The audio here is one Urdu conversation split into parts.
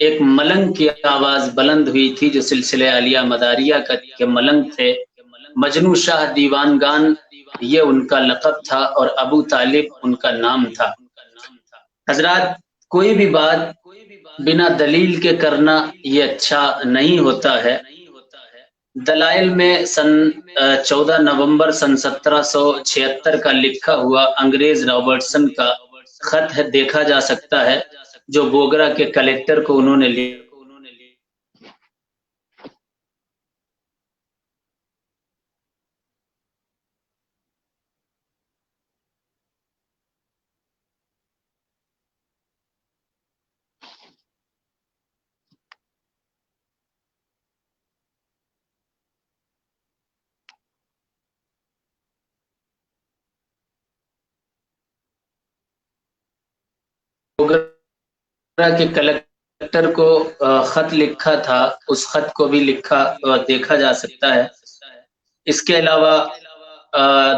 ایک ملنگ کی آواز بلند ہوئی تھی جو سلسلے عالیہ مداریہ کے ملنگ تھے۔ مجنو شاہ دیوانگان یہ ان کا لقب تھا اور ابو طالب ان کا نام تھا۔ حضرات، کوئی بھی بات بنا دلیل کے کرنا یہ اچھا نہیں ہوتا ہے۔ دلائل میں سن 14 نومبر سن 1776 کا لکھا ہوا انگریز رابرٹسن کا خط ہے، دیکھا جا سکتا ہے، جو بوگرا کے کلیکٹر کو انہوں نے لکھا۔ بوگرا کے کلیکٹر کو خط لکھا تھا، اس خط کو بھی لکھا دیکھا جا سکتا ہے۔ اس کے علاوہ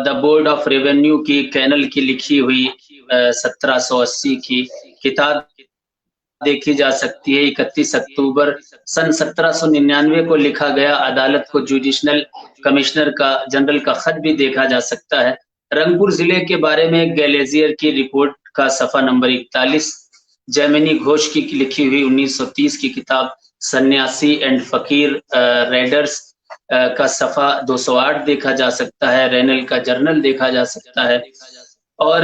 دا بورڈ آف ریونیو کی کینل کی لکھی ہوئی 1780 کی کتاب دیکھی جا سکتی ہے۔ 31 اکتوبر سن 1799 کو لکھا گیا عدالت کو جوڈیشنل کمشنر کا جنرل کا خط بھی دیکھا جا سکتا ہے۔ رنگپور ضلع کے بارے میں گیلیزیر کی رپورٹ کا صفحہ نمبر 41، جیمنی گھوش کی لکھی ہوئی 1930 کی کتاب سنیاسی اینڈ فقیر ریڈرز کا صفحہ 208 دیکھا جا سکتا ہے۔ رینل کا جرنل دیکھا جا سکتا ہے، اور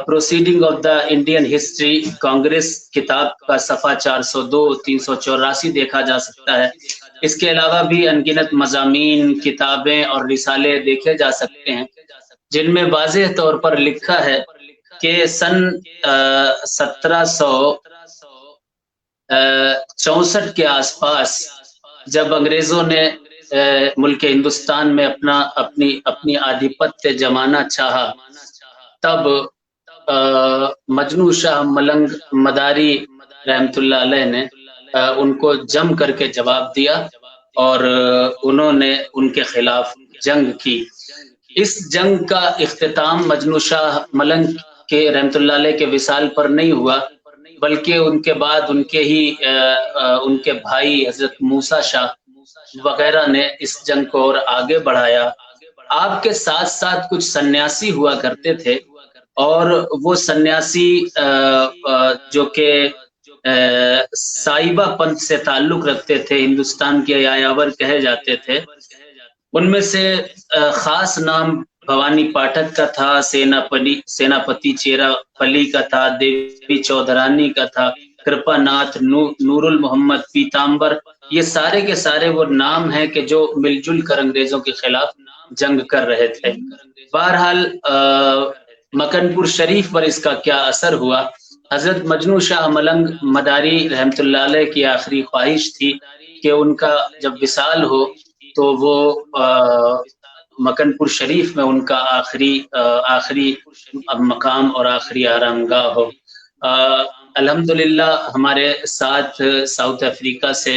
proceeding of the Indian history Congress کتاب کا صفحہ 402 384 دیکھا جا سکتا ہے۔ اس کے علاوہ بھی انگنت مضامین، کتابیں اور رسالے دیکھے جا سکتے ہیں جن میں واضح طور پر لکھا ہے کہ سن 1764 کے آس پاس جب انگریزوں نے ملک ہندوستان میں اپنی آدھیپتیہ جمانا چاہا، تب مجنو شاہ ملنگ مداری رحمت اللہ علیہ نے ان کو جم کر کے جواب دیا اور انہوں نے ان کے خلاف جنگ کی۔ اس جنگ کا اختتام مجنو شاہ ملنگ کے رحمت اللہ علیہ کے وصال پر نہیں ہوا، بلکہ ان کے بعد ان کے بھائی حضرت موسیٰ شاہ وغیرہ نے اس جنگ کو اور آگے بڑھایا۔ آپ کے ساتھ ساتھ کچھ سنیاسی ہوا کرتے تھے، اور وہ سنیاسی جو کہ سائبہ پنتھ سے تعلق رکھتے تھے، ہندوستان کے یایاور کہے جاتے تھے۔ ان میں سے خاص نام بھوانی پاٹھک کا تھا، سیناپتی چیرا پلی کا تھا، دیوی چودھرانی کا تھا، کرپا ناتھ، نور المحمد پیتامبر۔ یہ سارے کے سارے وہ نام ہیں کہ جو مل جل کر انگریزوں کے خلاف جنگ کر رہے تھے۔ بہرحال مکن پور شریف پر اس کا کیا اثر ہوا؟ حضرت مجنو شاہ ملنگ مداری رحمت اللہ علیہ کی آخری خواہش تھی کہ ان کا جب وصال ہو تو وہ مکن پور شریف میں ان کا آخری مقام اور آخری آرام گاہ ہو۔ الحمدللہ ہمارے ساتھ ساؤتھ افریقہ سے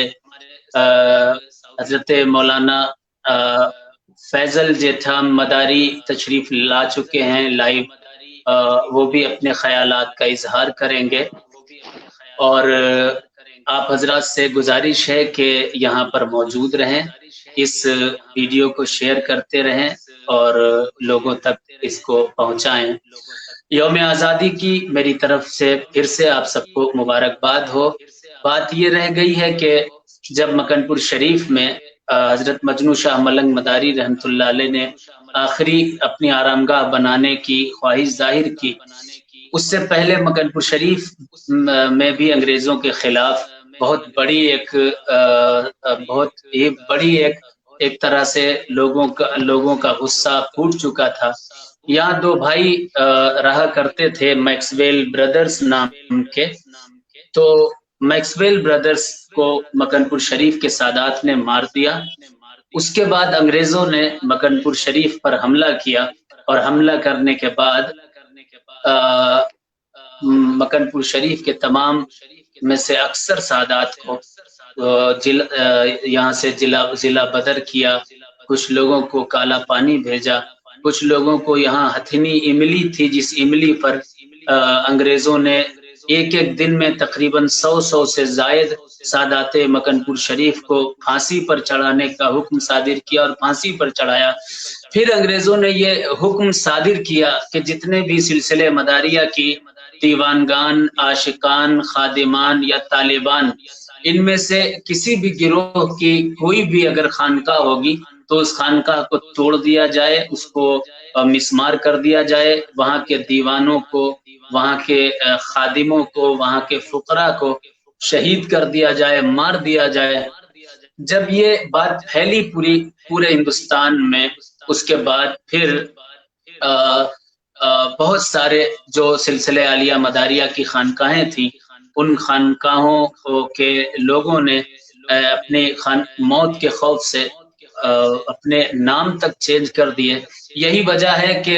حضرت مولانا فیضل جیٹھام مداری تشریف لا چکے ہیں لائیو، وہ بھی اپنے خیالات کا اظہار کریں گے، اور آپ حضرات سے گزارش ہے کہ یہاں پر موجود رہیں، اس ویڈیو کو شیئر کرتے رہیں اور لوگوں تک اس کو پہنچائیں۔ یوم آزادی کی میری طرف سے پھر سے آپ سب کو مبارکباد ہو۔ بات یہ رہ گئی ہے کہ جب مکن پور شریف میں حضرت مجنو شاہ ملنگ مداری رحمت اللہ علیہ نے آخری اپنی آرامگاہ بنانے کی خواہش ظاہر کی، اس سے پہلے مکن پور شریف میں بھی انگریزوں کے خلاف بہت بڑی ایک طرح سے لوگوں کا غصہ پھوٹ چکا تھا۔ یہاں دو بھائی رہا کرتے تھے میکسویل برادرز نام کے، تو میکسویل برادرز کو مکن پور شریف کے سادات نے مار دیا۔ اس کے بعد انگریزوں نے مکن پور شریف پر حملہ کیا، اور حملہ کرنے کے بعد مکن پور شریف کے تمام میں سے اکثر سادات کو یہاں سے ضلع بدر کیا، کچھ لوگوں کو کالا پانی بھیجا، کچھ لوگوں کو یہاں ہتھنی املی تھی جس املی پر انگریزوں نے ایک ایک دن میں تقریباً 100 سے زائد سادات مکن پور شریف کو پھانسی پر چڑھانے کا حکم صادر کیا اور پھانسی پر چڑھایا۔ پھر انگریزوں نے یہ حکم صادر کیا کہ جتنے بھی سلسلے مداریہ کی دیوانگان، عاشقان، خادمان یا طالبان، ان میں سے کسی بھی گروہ کی کوئی بھی اگر خانقاہ ہوگی تو اس خانقاہ کو توڑ دیا جائے، اس کو مسمار کر دیا جائے، وہاں کے دیوانوں کو، وہاں کے خادموں کو، وہاں کے فقراء کو شہید کر دیا جائے، مار دیا جائے۔ جب یہ بات پھیلی پورے ہندوستان میں، اس کے بعد پھر بہت سارے جو سلسلے عالیہ مداریہ کی خانقاہیں تھیں، ان خانقاہوں کے لوگوں نے اپنے موت کے خوف سے اپنے نام تک چینج کر دیے۔ یہی وجہ ہے کہ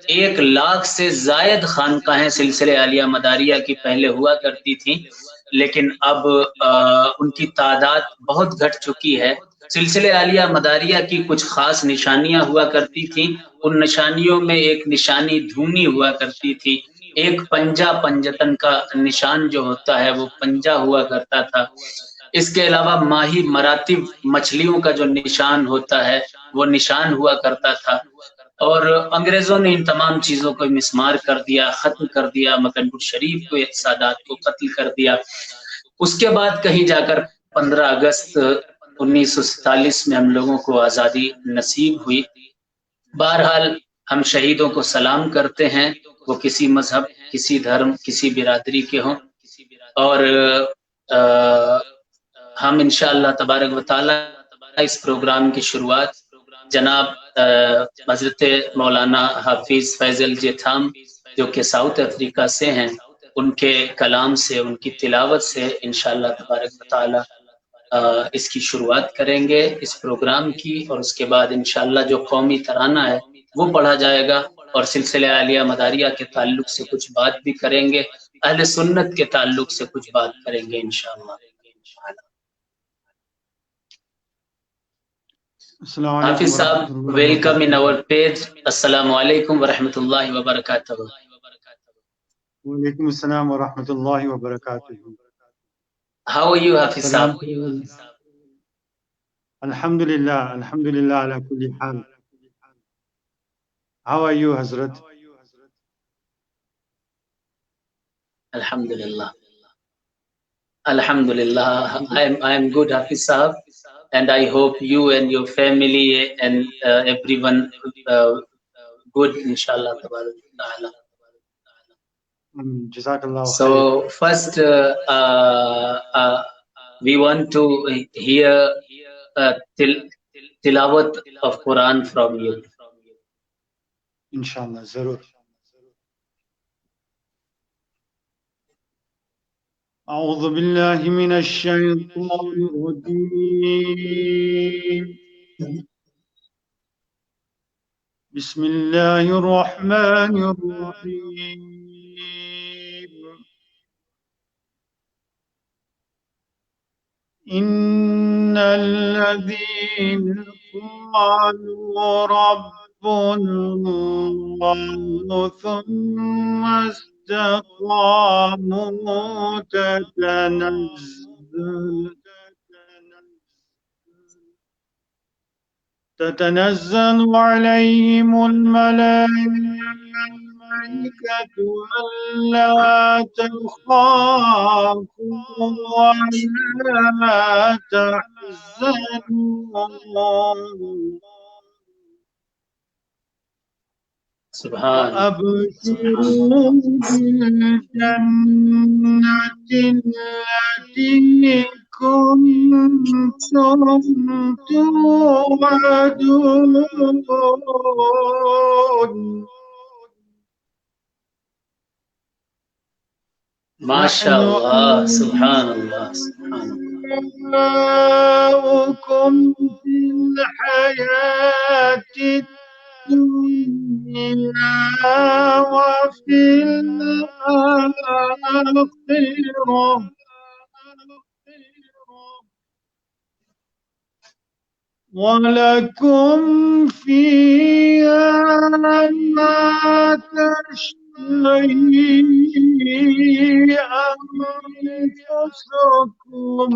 1,00,000 سے زائد خانقاہیں سلسلے عالیہ مداریہ کی پہلے ہوا کرتی تھیں، لیکن اب ان کی تعداد بہت گھٹ چکی ہے۔ سلسلے عالیہ مداریہ کی کچھ خاص نشانیاں ہوا کرتی تھیں، ان نشانیوں میں ایک نشانی دھونی ہوا کرتی تھی، ایک پنجہ پنجتن کا نشان جو ہوتا ہے وہ پنجہ ہوا کرتا تھا۔ اس کے علاوہ ماہی مراتب مچھلیوں کا جو نشان ہوتا ہے وہ نشان ہوا کرتا تھا، اور انگریزوں نے ان تمام چیزوں کو مسمار کر دیا، ختم کر دیا، مکن پور شریف کو، سادات کو قتل کر دیا۔ اس کے بعد کہیں جا کر 15 اگست 1947 میں ہم لوگوں کو آزادی نصیب ہوئی۔ بہرحال ہم شہیدوں کو سلام کرتے ہیں، وہ کسی مذہب، کسی دھرم، کسی برادری کے ہوں، اور ہم انشاءاللہ تبارک و تعالی اس پروگرام کی شروعات جناب حضرت مولانا حافظ فیض جیتھام جو کہ ساؤتھ افریقہ سے ہیں، ان کے کلام سے، ان کی تلاوت سے انشاءاللہ تبارک و تعالی اس کی شروعات کریں گے اس پروگرام کی، اور اس کے بعد انشاءاللہ جو قومی ترانہ ہے وہ پڑھا جائے گا، اور سلسلہ عالیہ مداریہ کے تعلق سے کچھ بات بھی کریں گے، اہل سنت کے تعلق سے کچھ بات کریں گے انشاءاللہ۔ حافظ صاحب ویلکم ان our page۔ السلام علیکم ورحمۃ اللہ وبرکاتہ۔ وعلیکم السلام ورحمۃ اللہ وبرکاتہ۔ How are you حافظ صاحب؟ الحمدللہ الحمدللہ علی کل حال۔ How are you حضرت؟ الحمدللہ الحمدللہ I am good حافظ صاحب، and I hope you and your family and everyone good inshallah tabarak ta'ala. جزاک اللہ خیر۔ So first we want to hear tilawat of Quran from you. انشاءاللہ ضرور۔ اعوذ باللہ من الشیطان الرجیم، بسم اللہ الرحمن الرحیم۔ ان الذین قالوا ربنا اللہ ثم استقاموا تتنزل عليهم الملائكة ألا تخافوا ولا تحزنوا سبحان وأبشروا بالجنة التي كنتم توعدون۔ ماشاء اللہ، سبحان اللہ، سبحان اللہ۔ نحن في الحياة الدنيا وفي الآخرة ولكم فيها ما تشتهي إليه أنفسكم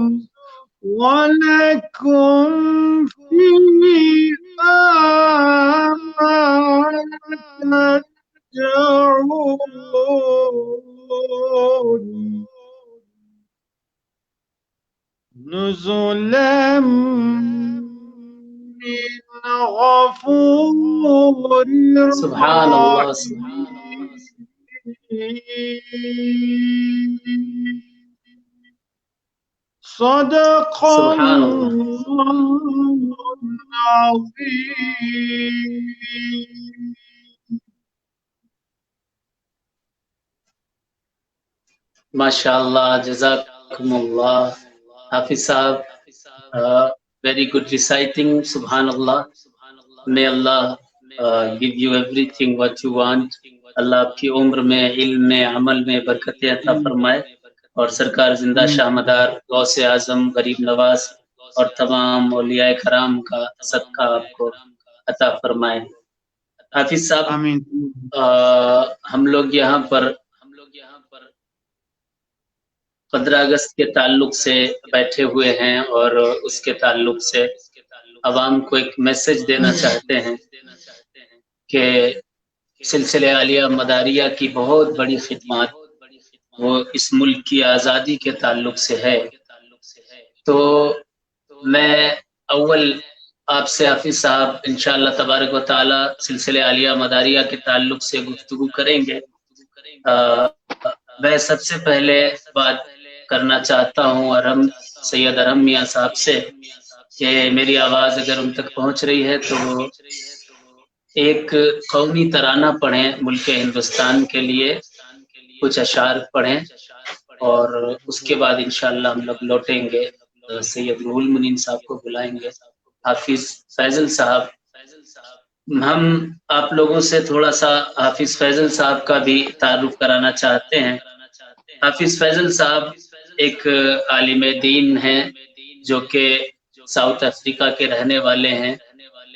ولكم فيها ما تدعون نزلا من غفور سبحان اللہ، رحيم صدق سبحان اللہ۔ الله العظيم. ماشاء اللہ، جزاکم اللہ حافظ صاحب، ویری گڈ ریسائٹنگ. سبحان اللہ. may Allah give you everything what you want. اللہ آپ کی عمر میں، علم میں، عمل میں برکت عطا فرمائے، اور سرکار زندہ شاہ مدار غوث اعظم غریب نواز اور تمام اولیاء کرام کا صدقہ آپ کو عطا فرمائے. حافظ صاحب، آمین. ہم لوگ یہاں پر 15 اگست کے تعلق سے بیٹھے ہوئے ہیں اور اس کے تعلق سے عوام کو ایک میسج دینا چاہتے ہیں کہ سلسلہ عالیہ مداریہ کی بہت بڑی خدمات وہ اس ملک کی آزادی کے تعلق سے ہے. تو میں اول آپ سے حافظ صاحب انشاءاللہ تبارک و تعالی سلسلہ عالیہ مداریہ کے تعلق سے گفتگو کریں گے. میں سب سے پہلے بات کرنا چاہتا ہوں سید ارحم میاں صاحب سے کہ میری آواز اگر ان تک پہنچ رہی ہے تو وہ ایک قومی ترانہ پڑھیں ملک ہندوستان کے لیے، کچھ اشعار پڑھیں، اور اس کے بعد انشاءاللہ ہم لوگ لوٹیں گے. سید روح المنین صاحب کو بلائیں گے. حافظ فیضل صاحب، ہم آپ لوگوں سے تھوڑا سا حافظ فیضل صاحب کا بھی تعارف کرانا چاہتے ہیں. حافظ فیضل صاحب ایک عالم دین ہیں جو کہ ساؤتھ افریقہ کے رہنے والے ہیں،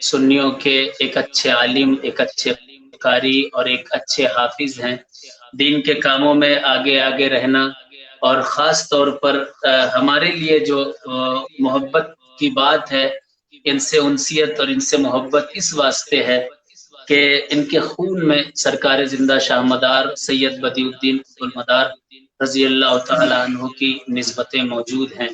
سنیوں کے ایک اچھے عالم، ایک اچھے قاری اور ایک اچھے حافظ ہیں. دین کے کاموں میں آگے آگے رہنا، اور خاص طور پر ہمارے لیے جو محبت کی بات ہے، ان سے انسیت اور ان سے محبت اس واسطے ہے کہ ان کے خون میں سرکار زندہ شاہ مدار سید بدیع الدین قطب المدار رضی اللہ تعالی عنہ کی نسبتیں موجود ہیں.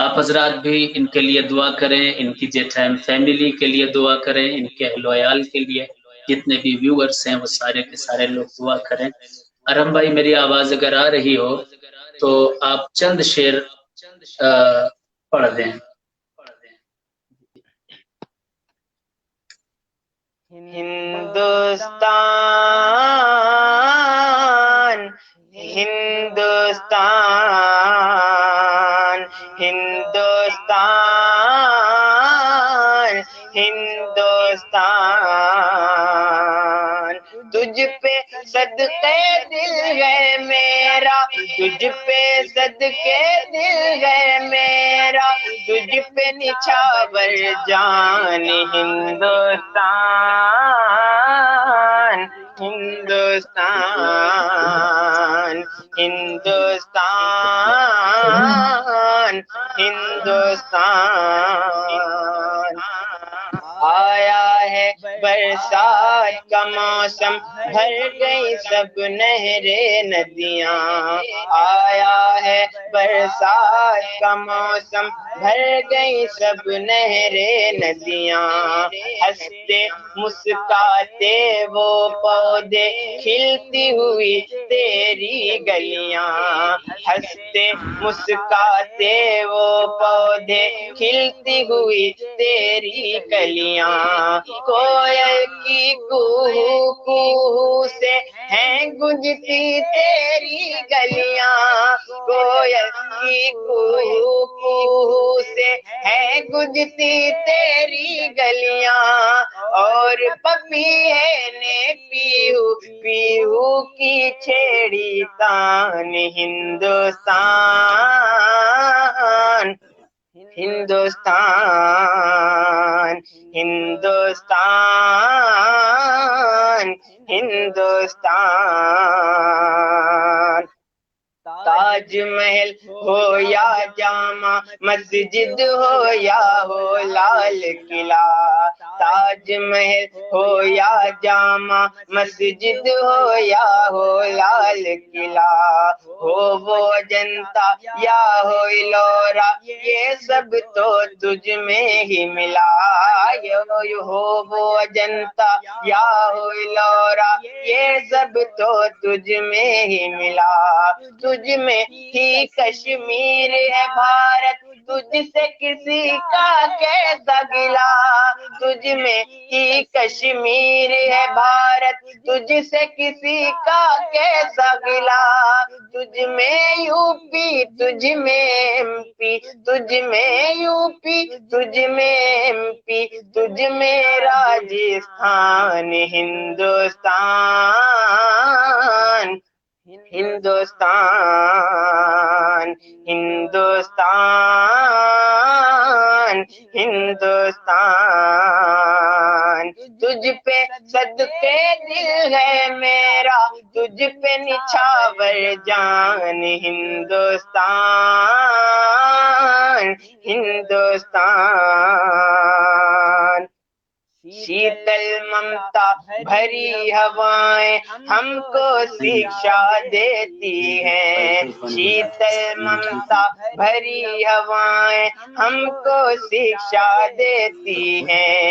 آپ حضرات بھی ان کے لیے دعا کریں، ان کی جیٹھائم فیملی کے لیے دعا کریں، ان کے اہل و عیال کے لیے، جتنے بھی ویورز ہیں وہ سارے کے سارے لوگ دعا کریں. ارحم بھائی، میری آواز اگر آ رہی ہو تو آپ چند شعر پڑھ دیں. ہندوستان ہندوستان ہندوستان ہندوستان، تجھ پہ صدقے دل ہے میرا، تجھ پہ صدقے دل ہے میرا، تجھ پہ نچھاور جان. ہندوستان ہندوستان ہندوستان ہندوستان، آیا ہے برسات کا موسم، بھر گئی سب نہریں ندیاں. آیا ہے برسات کا موسم، بھر گئی سب نہریں ندیاں. ہنستے مسکاتے وہ پودے، کھلتی ہوئی تیری گلیاں. ہنستے مسکاتے وہ پودے، کھلتی ہوئی تیری کلیاں. کوئل کی کوہو کوہو سے ہیں گونجتی تیری گلیاں. کوئل کی کوہو کوہو سے ہیں گونجتی تیری گلیاں. اور پپیہے نے پیہو پیہو کی چھیڑی تان. ہندوستان ہندوستان ہندوستان ہندوستان ہندوستان. تاج محل ہو یا جامع مسجد ہو یا ہو لال قلعہ, تاج محل ہو یا جامع مسجد ہو یا ہو لال قلعہ, ہو وہ جنتا یا ہو لورا یہ سب تو تجھ میں ہی ملا. ہو وہ جنتا یا ہو لورا یہ سب تو تجھ میں ہی ملا. تجھ میں ہی کشمیر ہے بھارت, تجھ سے کسی کا کیسا گلا. تجھ میں ہی کشمیر ہے بھارت, تجھ سے کسی کا کیسا گلا. تجھ میں یو پی, تجھ میں ایم پی, تجھ میں یو پی, تجھ میں ایم پی, تجھ میں راجستھان. ہندوستان ہندوستان ہندوستان ہندوستان. تجھ پہ صدقے دل ہے میرا, تجھ پہ نچھاور جان. ہندوستان ہندوستان. شیتل ممتا بھری ہوائیں ہم کو شکشا دیتی ہیں. شیتل ممتا بھری ہوائیں ہم کو شکشا دیتی ہیں.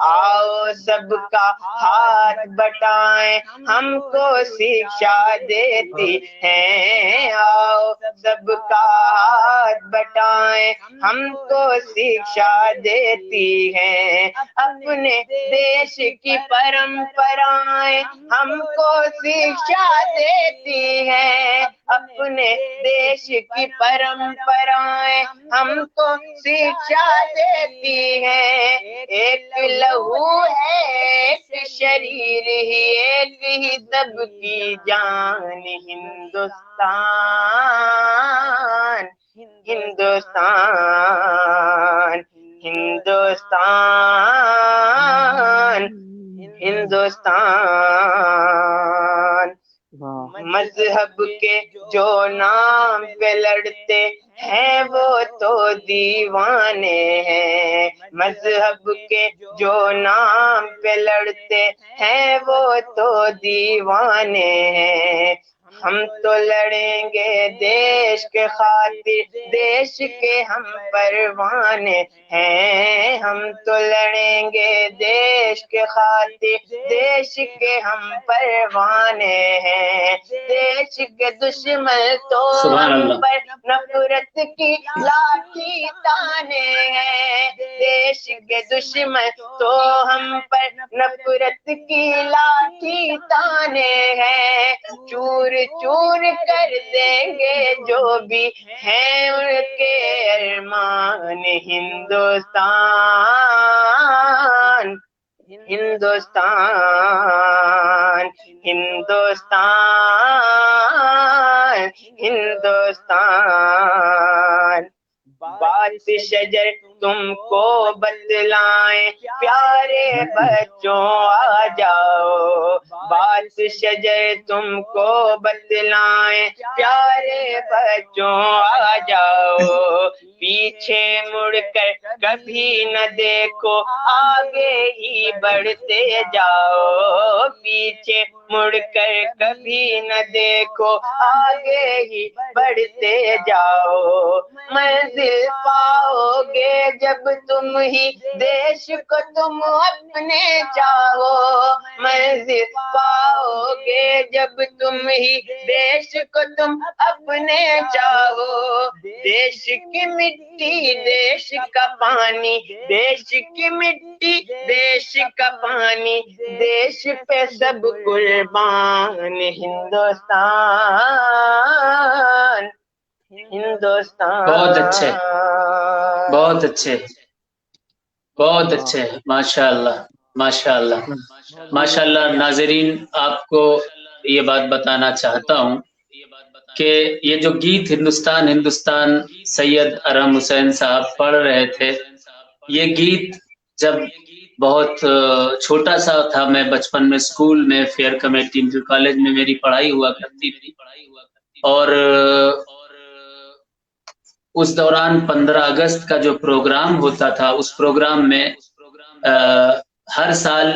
آؤ سب کا ہاتھ بٹائیں ہم کو شکشا دیتی ہیں. آؤ سب کا ہاتھ بٹائیں ہم کو شکشا دیتی ہیں. اپنے دیش کی پرمپرائیں ہم کو شکشا دیتی ہیں. اپنے دیش کی پرمپرائیں ہم کو شکشا دیتی ہیں. ایک لہو ہے ایک شریر ہی ایک ہی سب کی جان. ہندوستان ہندوستان ہندوستان ہندوستان. مذہب کے جو نام پہ لڑتے ہیں وہ تو دیوانے ہیں. مذہب کے جو نام پہ لڑتے ہیں وہ تو دیوانے ہیں. ہم تو لڑیں گے دیش کے خاطر, دیش کے ہم پروانے ہیں. ہم تو لڑیں گے دیش کے خاطر, دیش کے ہم پروانے ہیں. دیش کے دشمن تو ہم پر نفرت کی لاٹھی تانے ہیں. دیش کے دشمن تو ہم پر نفرت کی لاٹھی تانے ہیں. چور چور کر دیں گے جو بھی ہیں ان کے ارمان. ہندوستان ہندوستان ہندوستان ہندوستان. بات شجر تم کو بتلائیں پیارے بچوں آ جاؤ. بات شجر تم کو بتلائیں پیارے بچوں آ جاؤ. پیچھے مڑ کر کبھی نہ دیکھو آگے ہی بڑھتے جاؤ. پیچھے مڑ کر کبھی نہ دیکھو آگے ہی بڑھتے جاؤ. منزل پاؤ گے جب تم ہی دیش کو تم اپنے چاہو. منزل پاؤ گے جب تم ہی دیش کو تم اپنے چاہو. دیش کی مٹی دیش کا پانی, دیش کی مٹی دیش کا پانی, دیش پہ سب قربان. ہندوستان ہندوستان. بہت اچھے بہت اچھے بہت اچھے. ماشاء اللہ ماشاء اللہ ماشاء اللہ. ناظرین, آپ کو یہ بات بتانا چاہتا ہوں کہ یہ جو گیت ہندوستان ہندوستان سید ارحم حسین صاحب پڑھ رہے تھے, یہ گیت جب بہت چھوٹا سا تھا میں بچپن میں، اسکول میں فیئر کمیٹی انٹر کالج میں میری پڑھائی ہوا کرتی تھی، اور اس دوران 15 اگست کا جو پروگرام ہوتا تھا، اس پروگرام میں ہر سال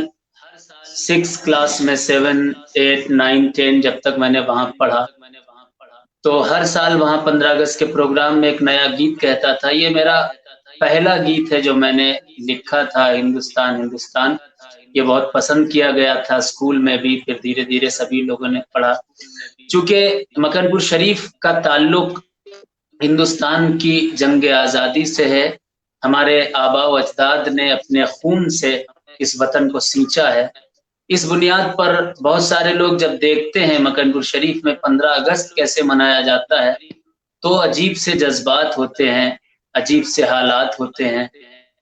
6 کلاس میں 7 8 9 10 جب تک میں نے وہاں پڑھا، تو ہر سال وہاں 15 اگست کے پروگرام میں ایک نیا گیت کہتا تھا۔ یہ میرا پہلا گیت ہے جو میں نے لکھا تھا، ہندوستان ہندوستان۔ یہ بہت پسند کیا گیا تھا اسکول میں بھی، پھر دھیرے دھیرے سبھی لوگوں نے پڑھا۔ چونکہ مکن پور شریف کا تعلق ہندوستان کی جنگ آزادی سے ہے، ہمارے آباء و اجداد نے اپنے خون سے اس وطن کو سینچا ہے۔ اس بنیاد پر بہت سارے لوگ جب دیکھتے ہیں مکن پور شریف میں 15 اگست کیسے منایا جاتا ہے، تو عجیب سے جذبات ہوتے ہیں، عجیب سے حالات ہوتے ہیں،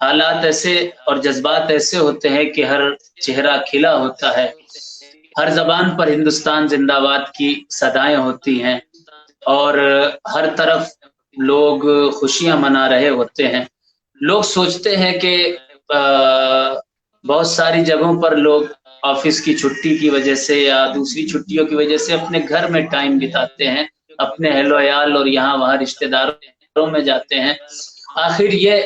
حالات ایسے اور جذبات ایسے ہوتے ہیں کہ ہر چہرہ کھلا ہوتا ہے، ہر زبان پر ہندوستان زندہ باد کی صدائیں ہوتی ہیں، اور ہر طرف لوگ خوشیاں منا رہے ہوتے ہیں۔ لوگ سوچتے ہیں کہ بہت ساری جگہوں پر لوگ آفس کی چھٹی کی وجہ سے یا دوسری چھٹیوں کی وجہ سے اپنے گھر میں ٹائم بتاتے ہیں، اپنے اہل و عیال اور یہاں وہاں رشتہ داروں میں جاتے ہیں۔ آخر یہ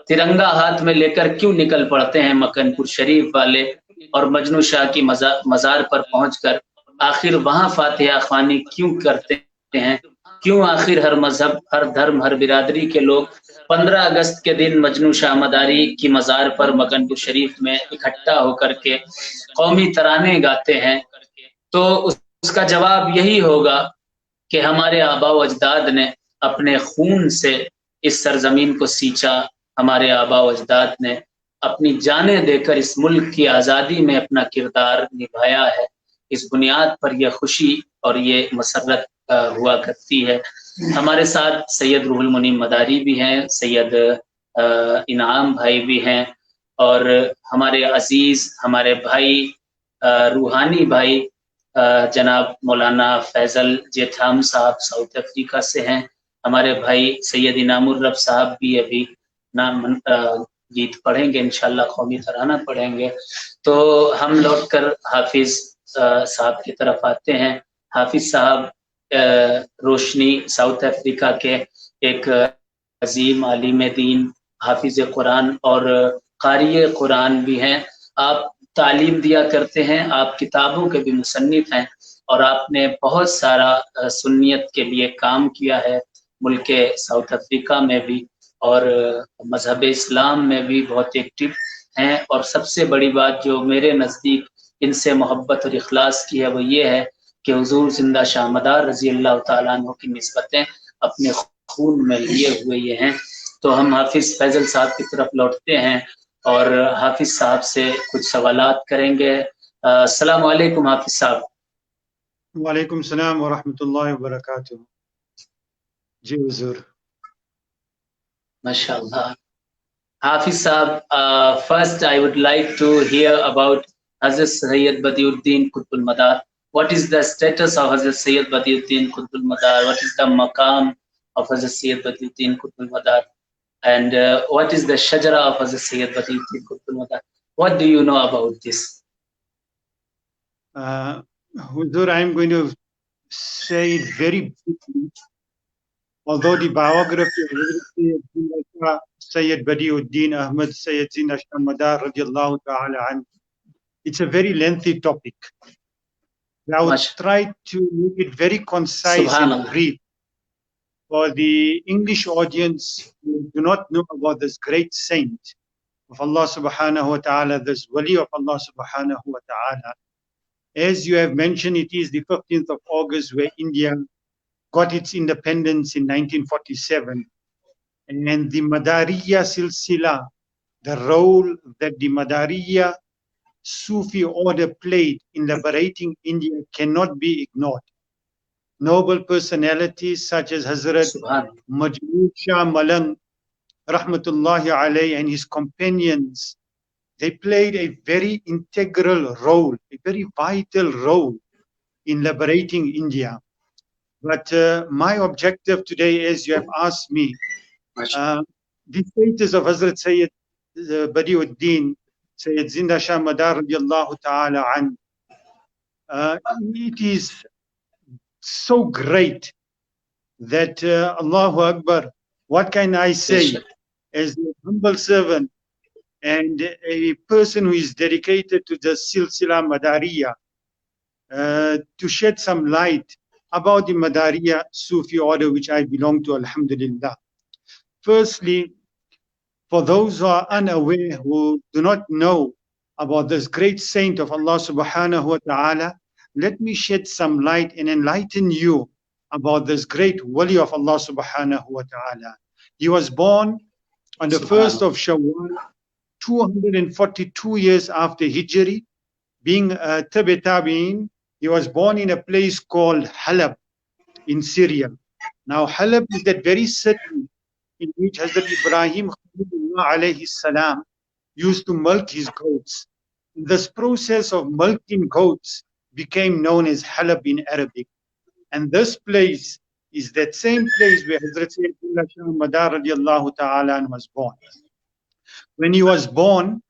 ترنگا ہاتھ میں لے کر کیوں نکل پڑتے ہیں مکن پور شریف والے، اور مجنوں شاہ کی مزار پر پہنچ کر آخر وہاں فاتحہ خوانی کیوں کرتے ہیں؟ کیوں آخر ہر مذہب، ہر دھرم، ہر برادری کے لوگ 15 اگست کے دن مجنوں شاہ مداری کی مزار پر مکن پور شریف میں اکٹھا ہو کر کے قومی ترانے گاتے ہیں؟ تو اس کا جواب یہی ہوگا کہ ہمارے آباء و اجداد نے اپنے خون سے اس سرزمین کو سینچا، ہمارے آباء و اجداد نے اپنی جانیں دے کر اس ملک کی آزادی میں اپنا کردار نبھایا ہے۔ اس بنیاد پر یہ خوشی اور یہ مسرت ہوا کرتی ہے۔ ہمارے ساتھ سید روح المنی مداری بھی ہیں، سید انعام بھائی بھی ہیں، اور ہمارے عزیز، ہمارے بھائی، روحانی بھائی جناب مولانا فیضل جیٹھام صاحب ساؤتھ افریقہ سے ہیں۔ ہمارے بھائی سید انعام الرب صاحب بھی ابھی نام گیت پڑھیں گے، انشاءاللہ قومی ترانہ پڑھیں گے۔ تو ہم لوٹ کر حافظ صاحب کی طرف آتے ہیں۔ حافظ صاحب روشنی ساؤتھ افریقہ کے ایک عظیم عالم دین، حافظ قرآن اور قاری قرآن بھی ہیں۔ آپ تعلیم دیا کرتے ہیں، آپ کتابوں کے بھی مصنف ہیں، اور آپ نے بہت سارا سنیت کے لیے کام کیا ہے ملک ساؤتھ افریقہ میں بھی، اور مذہب اسلام میں بھی بہت ایکٹیو ہیں۔ اور سب سے بڑی بات جو میرے نزدیک ان سے محبت اور اخلاص کی ہے وہ یہ ہے کہ حضور زندہ شاہ مدار رضی اللہ تعالیٰ عنہ کی نسبتیں اپنے خون میں لیے ہوئے یہ ہیں۔ تو ہم حافظ فیضل صاحب کی طرف لوٹتے ہیں اور حافظ صاحب سے کچھ سوالات کریں گے۔ السلام علیکم حافظ صاحب۔ وعلیکم السلام ورحمۃ اللہ وبرکاتہ۔ جی حضور۔ MashaAllah. Hafiz Saab, first I would like to hear about Hazrat Sayyid Badiuddin Qutbul Madar. What is the status of Hazrat Sayyid Badiuddin Qutbul Madar? What is the maqam of Hazrat Sayyid Badiuddin Qutbul Madar? And what is the shajara of Hazrat Sayyid Badiuddin Qutbul Madar? What do you know about this? Huzur, I am going to say it very briefly. Although the biography of Sayyid Badiuddin Ahmad Sayyid Zina Shah Madar radiallahu ta'ala anhu, it's a very lengthy topic. I will try to make it very concise and brief for the English audience who do not know about this great saint of Allah subhanahu wa ta'ala, this wali of Allah subhanahu wa ta'ala. As you have mentioned, it is the 15th of August where India got its independence in 1947. And the Madariya Silsila, the role that the Madariya Sufi order played in liberating India cannot be ignored. Noble personalities such as Hazrat Majnun Shah Malang, Rahmatullahi alayhi, and his companions, they played a very integral role, a very vital role in liberating India. But my objective today, as you have asked me, the status of Hazrat Sayyid Badiuddin Sayyid Zinda Shah Madar radiallahu ta'ala an. It is so great that Allahu Akbar, what can I say as a humble servant and a person who is dedicated to the Silsila Madariya, to shed some light about the Madariya Sufi order which I belong to, alhamdulillah. Firstly, for those who are unaware, who do not know about this great saint of Allah subhanahu wa ta'ala, let me shed some light and enlighten you about this great wali of Allah subhanahu wa ta'ala. He was born on the 1st of Shawwal, 242 years after Hijri, being a Tabi Tabi'in. He was born in a place called Halab in Syria. Now Halab is that very city in which Hazrat Ibrahim alayhi salam used to milk his goats. This process of milking goats became known as Halab in Arabic. And this place is that same place where Hazrat Sayyidullah Shah Madar radiallahu ta'ala was born. When he was born,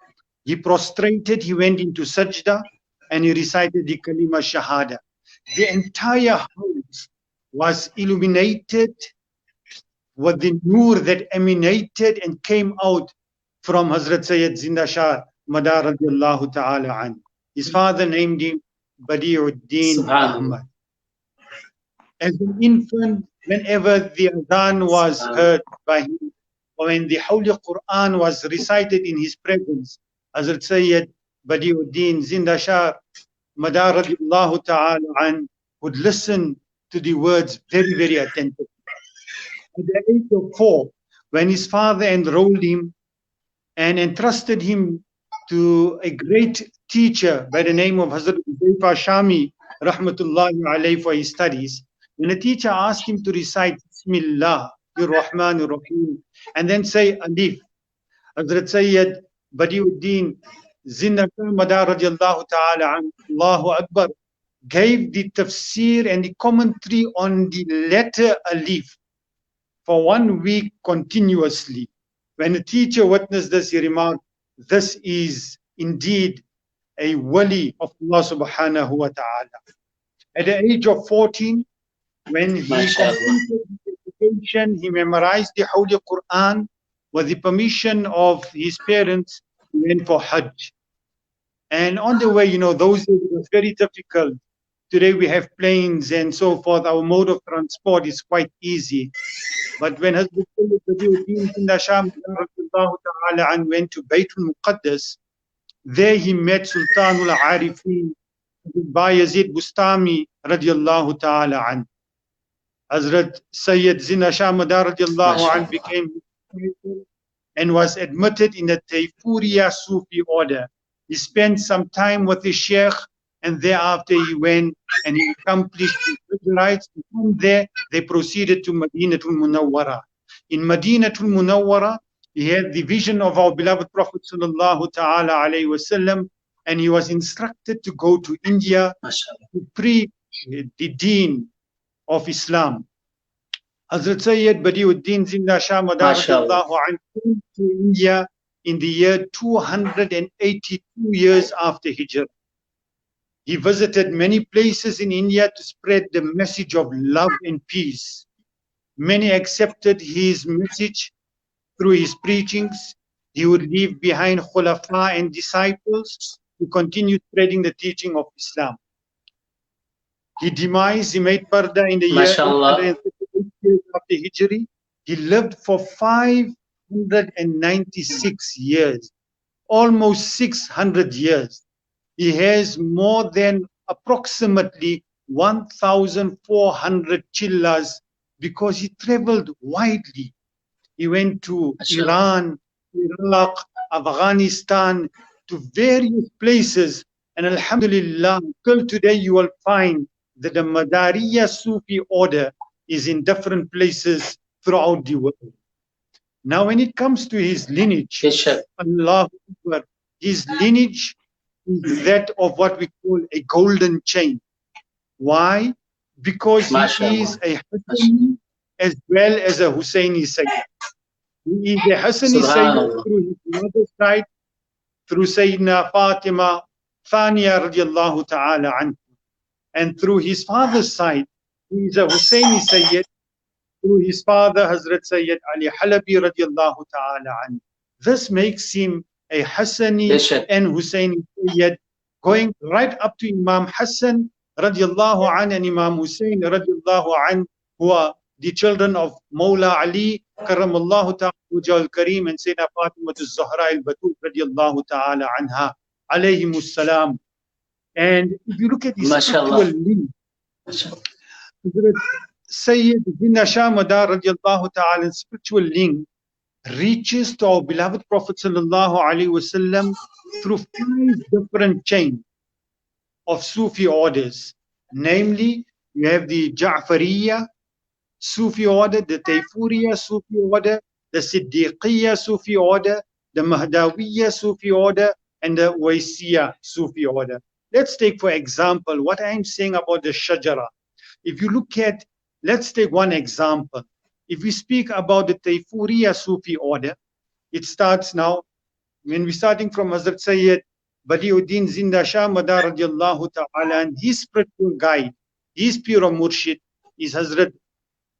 he prostrated, he went into sajda, and he recited the kalima shahada. The entire house was illuminated with the nur that emanated and came out from Hazrat Sayyid Zinda Shah Madar radiallahu ta'ala an. His father named him Badi'uddin Ahmad. As an infant, whenever the adhan was heard by him, or when the Holy Quran was recited in his presence, Hazrat Sayyid Badi'uddin Zinda Shah Madar radiallahu ta'ala an would listen to the words very, very attentively. At the age of 4, when his father enrolled him and entrusted him to a great teacher by the name of Hazrat Huzaifa Shami rahmatullahi alayhi for his studies, when the teacher asked him to recite Bismillah ar-Rahman ar-Rahim and then say Alif, Hazrat Sayyid Badi'uddin Zinda Shah Madar radiallahu ta'ala an, Allahu Akbar, gave the tafsir and the commentary on the letter Alif for 1 week continuously. When the teacher witnessed this, he remarked, this is indeed a wali of Allah subhanahu wa ta'ala. At the age of 14, when he completed his education, he memorized the Holy Quran. With the permission of his parents, he went for Hajj. And on the way, you know, those days it was very difficult. Today we have planes and so forth. Our mode of transport is quite easy. But when Hazrat Badi'uddin Zinda Shah ta'ala went to Baytul Muqaddas, there he met Sultanul Arifin, Bayezid Bustami radiallahu ta'ala an. Hazrat Sayyid Zinda Shah Madar radiallahu an became and was admitted in the Tayfuriya Sufi order. He spent some time with the Sheikh, and thereafter he went and he accomplished his rights. From there, they proceeded to Madinatul Munawwara. In Madinatul Munawwara, he had the vision of our beloved Prophet sallallahu ta'ala alayhi wasallam, and he was instructed to go to India to preach the deen of Islam. Hazrat Sayyid Badi'uddin Zinda Shah Madar radiallahu anhu came to India in the year 282 years after Hijrah. He visited many places in India to spread the message of love and peace. Many accepted his message through his preachings. He would leave behind khulafa and disciples to continue spreading the teaching of Islam. He demised, he made parda in the year 838 years after Hijri. He lived for 596 years, almost 600 years. He has more than approximately 1,400 chillas because he traveled widely. He went to Iran, Iraq, Afghanistan, to various places. And alhamdulillah, till today you will find that the Madariya Sufi order is in different places throughout the world. Now when it comes to his lineage, Allah, his lineage is that of what we call a golden chain. Why? Because he is a Hassani as well as a Husseini Sayyid. He is a Hassani Sayyid through his mother's side, through Sayyidina Fatima Thaniya radiallahu ta'ala anhu, and through his father's side, who is a Husseini Sayyid, through his father Hazrat Sayyid Ali Halabi radiallahu ta'ala anhu. This makes him a Hassani and Husseini Sayyid, going right up to Imam Hassan radiallahu anhu and Imam Hussein radiallahu anhu, who are the children of Mawla Ali karamallahu ta'ala wajhul kareem and Sayyidina Fatima az-Zahra al-Batul radiallahu ta'ala anha alayhimus salam. And if you look at the spiritual link, Sayyid Jinnah Shah Madar radiallahu ta'ala, spiritual link reaches to our beloved Prophet sallallahu alaihi wasallam through 5 different chains of Sufi orders. Namely, you have the Ja'fariya Sufi order, the Tayfuriya Sufi order, the Siddiqiya Sufi order, the Mahdawiya Sufi order, and the Waisiya Sufi order. Let's take, for example, what I'm saying about the Shajara. If you look at, let's take one example. If we speak about the Tayfuriya Sufi order, it starts now, when we're starting from Hazrat Sayyid Badiuddin Zinda Shah Madar radiallahu ta'ala, and his spiritual guide, his pure murshid, is Hazrat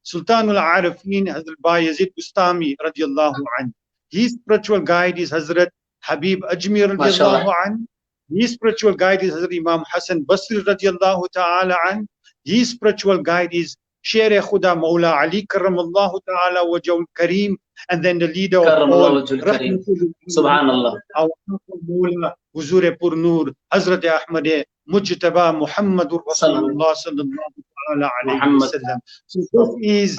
Sultan al-Arifin, Hazrat Bayezid Bustami radiallahu anhu. His spiritual guide is Hazrat Habib Ajmi radiallahu anhu. His spiritual guide is Hazrat Imam Hassan Basri radiallahu ta'ala anhu. His spiritual guide is Sher Khuda Mawla Ali karamallahu ta'ala wajhul kareem, and then the leader of all, Subhanallah, our Mawla Huzur Pur Nur, Hazrat Ahmad Mujtaba Muhammadur Rasulullah sallallahu ta'ala alayhi wa sallam. So this is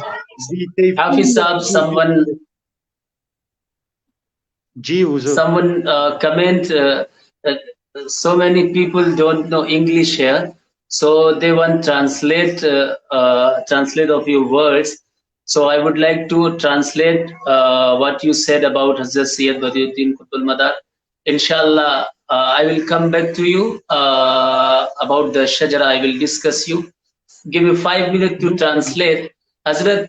the Hafiz Sahab, someone comment, so many people don't know English here, so they want translate of your words. So I would like to translate what you said about Hazrat Sayyid Badiuddin Qutb Madar. Inshallah, I will come back to you about the Shajara. I will discuss you. Give me 5 minutes to translate. Hazrat,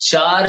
4,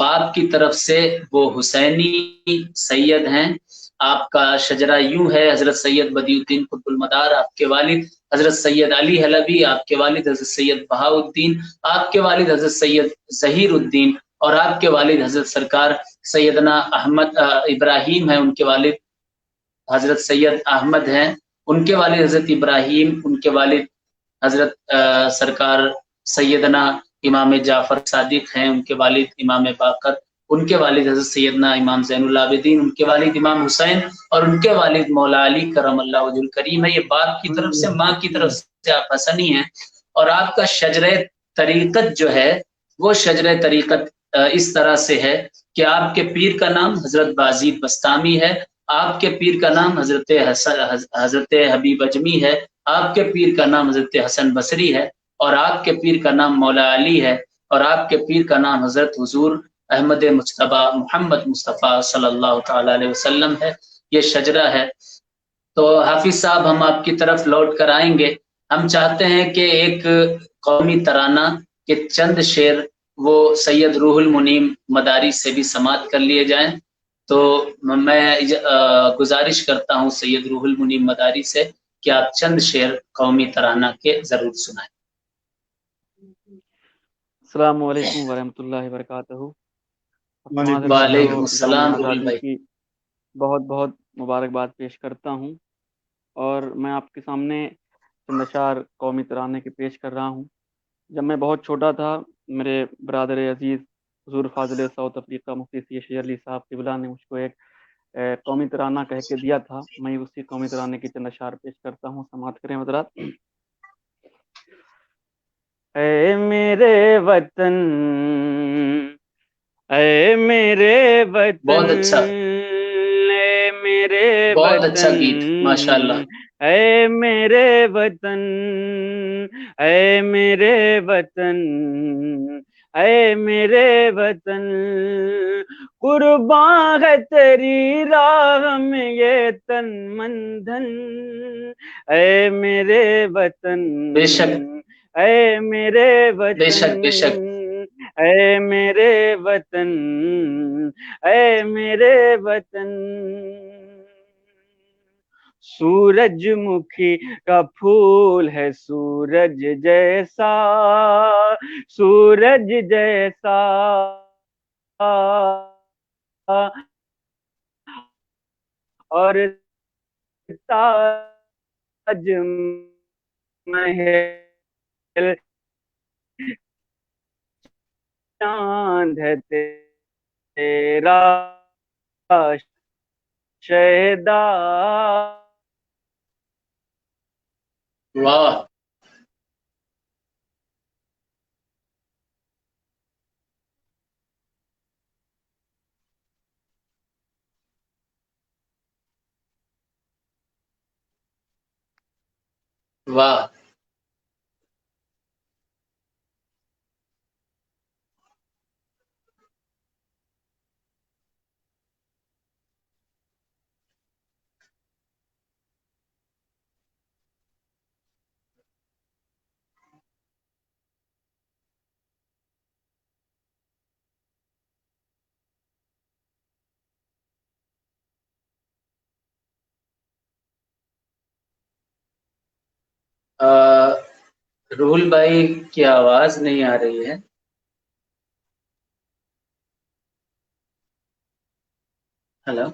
باپ کی طرف سے وہ حسینی سید ہیں. آپ کا شجرہ یوں ہے: حضرت سید بدی الدین قطب المدار آپ کے والد، حضرت سید علی حلبی آپ کے والد، حضرت سید بہاء الدین آپ کے والد، حضرت سید ظہیر الدین، اور آپ کے والد حضرت سرکار سیدنا احمد ابراہیم ہیں، ان کے والد حضرت سید احمد ہیں، ان کے والد حضرت ابراہیم، ان کے والد حضرت سرکار سیدنا امام جعفر صادق ہیں، ان کے والد امام باقر، ان کے والد حضرت سیدنا امام زین العابدین، ان کے والد امام حسین، اور ان کے والد مولا علی کرم اللہ وجہ الکریم ہے. یہ باپ کی طرف سے، ماں کی طرف سے آپ حسنی ہیں. اور آپ کا شجرہ طریقت جو ہے وہ شجرہ طریقت اس طرح سے ہے کہ آپ کے پیر کا نام حضرت بازید بستامی ہے، آپ کے پیر کا نام حضرت حبیب اجمی ہے، آپ کے پیر کا نام حضرت حسن بصری ہے، اور آپ کے پیر کا نام مولا علی ہے، اور آپ کے پیر کا نام حضرت حضور احمد مجتبی محمد مصطفیٰ صلی اللہ تعالی علیہ وسلم ہے. یہ شجرہ ہے. تو حافظ صاحب ہم آپ کی طرف لوٹ کر آئیں گے. ہم چاہتے ہیں کہ ایک قومی ترانہ کے چند شعر وہ سید روح المنیم مداری سے بھی سماعت کر لیے جائیں. تو میں گزارش کرتا ہوں سید روح المنیم مداری سے کہ آپ چند شعر قومی ترانہ کے ضرور سنائیں. السلام علیکم ورحمۃ اللہ وبرکاتہ. وعلیکم السلام روحل بھائی. کی بہت بہت مبارکباد پیش کرتا ہوں، اور میں آپ کے سامنے چند اشعار قومی ترانے کے پیش کر رہا ہوں. جب میں بہت چھوٹا تھا، میرے برادر عزیز حضور فاضل ساؤتھ افریقہ مفتی سید شیر علی صاحب قبلہ نے مجھ کو ایک قومی ترانہ کہہ کے دیا تھا. میں اسی قومی ترانے کے چند اشعار پیش کرتا ہوں، سماعت کریں حضرات. اے میرے وطن، اے میرے وطن، بہت اچھا، اے میرے بہت وطن، اچھا گیت، ماشاءاللہ. اے میرے وطن، اے میرے وطن، اے میرے وطن، قربان ہے تیری راہ میں یہ تن من دھن. اے میرے وطن، بے شک، اے میرے وطن، بے شک، بے شک. اے میرے وطن، اے میرے وطن. سورج مکھی کا پھول ہے سورج جیسا، سورج جیسا، اور تاج محل چاند ہے تیرا شہدا. واہ، واہ. روحل بھائی کی آواز نہیں آ رہی ہے. ہلو.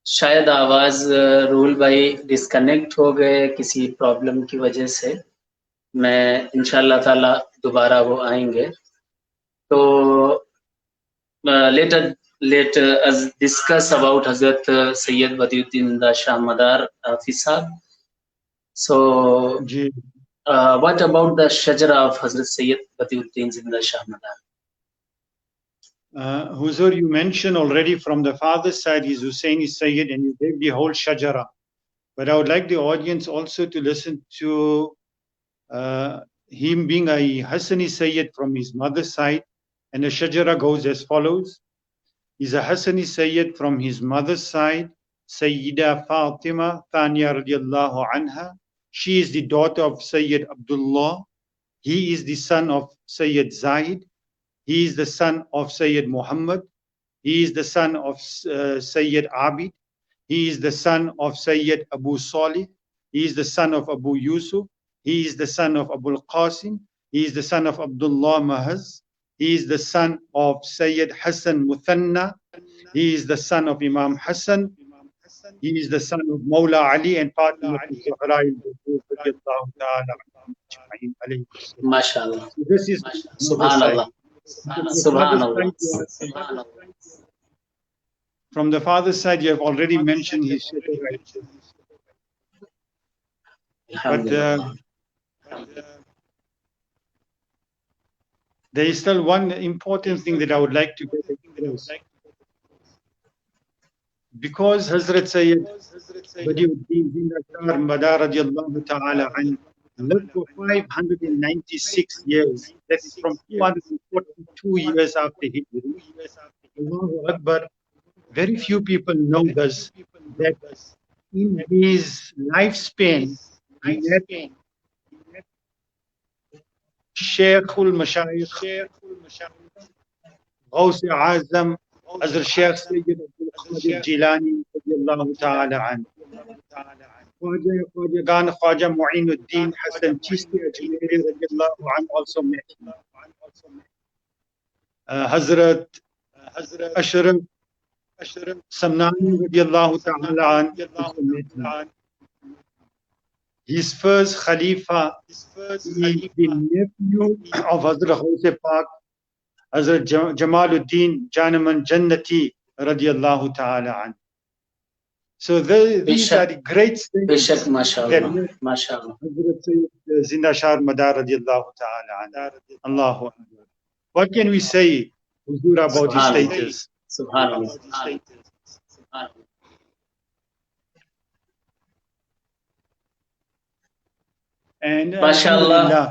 شاید آواز روحل بھائی ڈسکنیکٹ ہو گئے کسی پرابلم کی وجہ سے. میں انشاءاللہ تعالی دوبارہ وہ آئیں گے. تو let us discuss about Hazrat Sayyid Badiuddin Zinda Shah Madar Hafiz Sahab. So what about the shajara of Hazrat Sayyid Badiuddin Zinda Shah Madar? Huzur, you mentioned already from the father's side he's Husseini Sayyid, and you gave the whole shajara. But I would like the audience also to listen to him being a Hassani Sayyid from his mother's side. And the shajara goes as follows. He's a Hassani Sayyid from his mother's side, Sayyida Fatima Thaniya radiallahu anha. She is the daughter of Sayyid Abdullah. He is the son of Sayyid Zaid. He is the son of Sayyid Muhammad. He is the son of Sayyid Abid. He is the son of Sayyid Abu Salih. He is the son of Abu Yusuf. He is the son of Abu Qasim. He is the son of Abdullah Mahaz. He is the son of Sayyid Hassan Muthanna. He is the son of Imam Hassan. He is the son of Mawla Ali and Fatima al-Zahra al-Butut ta'ala. MashaAllah. So this is Subhanallah. Subhanallah. From the father's side, you have already mentioned his shahada. But there is still one important thing that I would like to get across. Because Hazrat Sayyid Badiuddin Zindashar Madar radiallahu ta'ala anhu lived for 596 years. That is from 242 years after Hijri. Allahu Akbar. Very few people know this, that in his lifespan, he had Shaykhul Mashayikh, Ghaus Azam, Hazrat Shaykh Sayyid Abdul Qadir Jilani radiallahu ta'ala anhu. Khwaja Gan Khwaja Mu'inuddin Hassan Chishti Ajmeri radiallahu anhu also met him. Hazrat Ashraf Samnani radiallahu ta'ala anhu. His first Khalifa is the nephew of Hazrat Ghaus Pak, Hazrat Jamaluddin Janaman Jannati radiallahu ta'ala anhu. So these are the great statements that MashaAllah. Hazrat Sayyid Zindashar Madar radiallahu ta'ala anhu. Allahu Akbar. What can we say, Huzur, about his status? Subhanallah. And MashaAllah.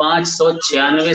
596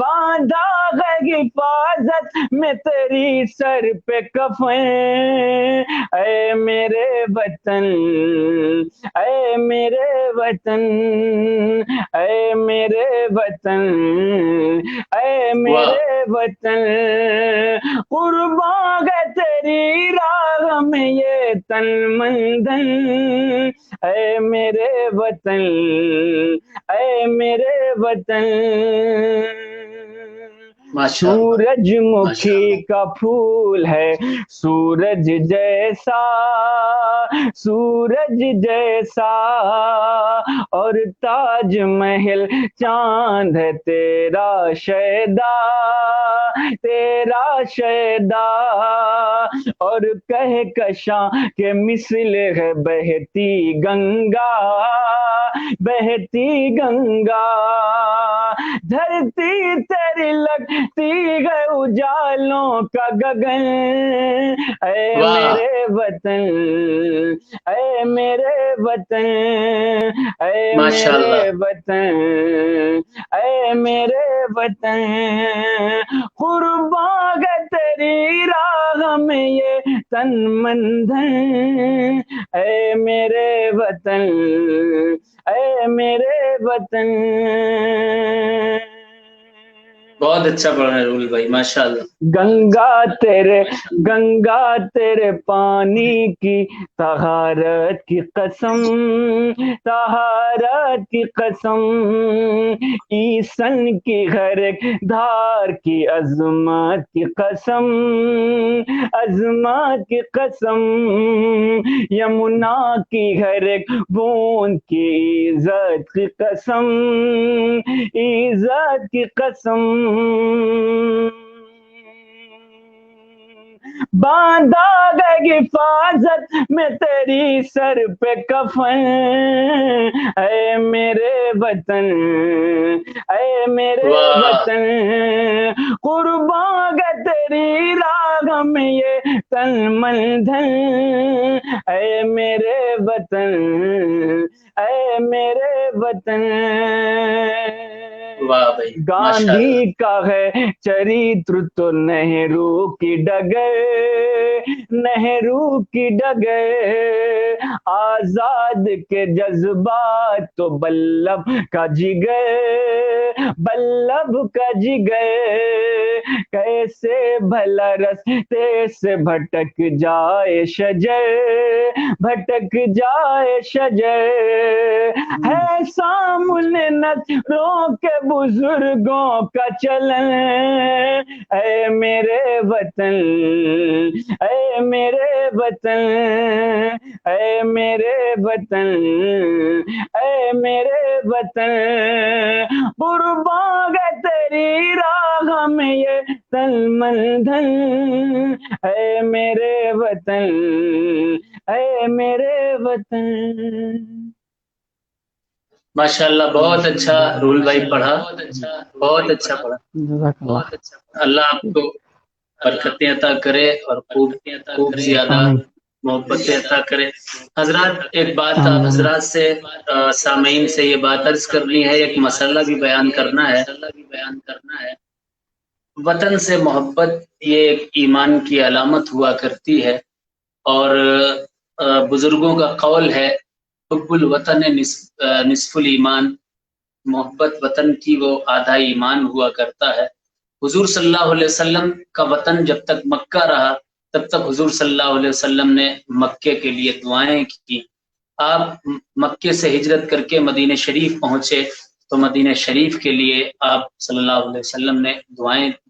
باندھا ہے حفاظت میں تیری سر پہ کفن، اے میرے وطن، اے میرے وطن، اے میرے وطن، اے میرے وطن، قربان ہے تیری راہ میں یہ تن من دھن، اے میرے وطن، اے میرے وطن، سورج مکھی کا پھول ہے سورج جیسا، سورج جیسا، اور تاج محل چاند ہے تیرا شیدا، تیرا شیدا، اور کہکشاں کے مثل ہے بہتی گنگا، بہتی گنگا، دھرتی تیری لگتی ہے اجالوں کا گگن، اے میرے وطن، اے میرے وطن، اے میرے وطن، اے میرے وطن، قربان ہے تیری راہ میں یہ تن من دھن، اے میرے وطن، اے میرے وطن۔ بہت اچھا پڑھا ہے رول بھائی، ماشاء اللہ۔ گنگا تیرے پانی کی طہارت کی قسم، طہارت کی قسم، ایسن کی ہر ایک دھار کی عظمت کی قسم، عظمت کی قسم، یمنا کی ہر ایک بوند کی عزت کی قسم، عزت کی قسم، باندھا گئی حفاظت میں تیری سر پہ کفن، اے میرے وطن، اے میرے وطن، قربان ہے تیری راہ میں یہ تن من دھن، اے میرے وطن، اے میرے وطن۔ گاندھی کا ہے چریتر تو نہرو کی ڈگر، نہرو کی ڈگر، آزاد کے جذبات تو بلب کا جگر، بلب کا جگر، کیسے بھلا رستے سے بھٹک جائے شجر، بھٹک جائے شجر، ہے سامنے نظروں کے بزرگوں کا چلن، اے میرے وطن، اے میرے وطن، اے میرے وطن، اے میرے وطن، قربان ہے تیری راہ میں یہ تن من دھن، اے میرے وطن، اے میرے وطن۔ ماشاءاللہ، بہت اچھا رول بھائی پڑھا، بہت اچھا پڑھا۔ اللہ آپ کو برکتیں عطا کرے اور خوب زیادہ محبتیں عطا کرے۔ حضرات، ایک بات آپ حضرات سے، سامعین سے یہ بات عرض کرنی ہے، ایک مسئلہ بھی بیان کرنا ہے۔ وطن سے محبت یہ ایک ایمان کی علامت ہوا کرتی ہے، اور بزرگوں کا قول ہے، حب الوطن نصف الایمان، محبت وطن کی وہ آدھا ایمان ہوا کرتا ہے۔ حضور صلی اللہ علیہ وسلم کا وطن جب تک مکہ رہا تب تک حضور صلی اللہ علیہ وسلم نے مکے کے لیے دعائیں کی۔ آپ مکے سے ہجرت کر کے مدینہ شریف پہنچے تو مدینہ شریف کے لیے آپ صلی اللہ علیہ وسلم نے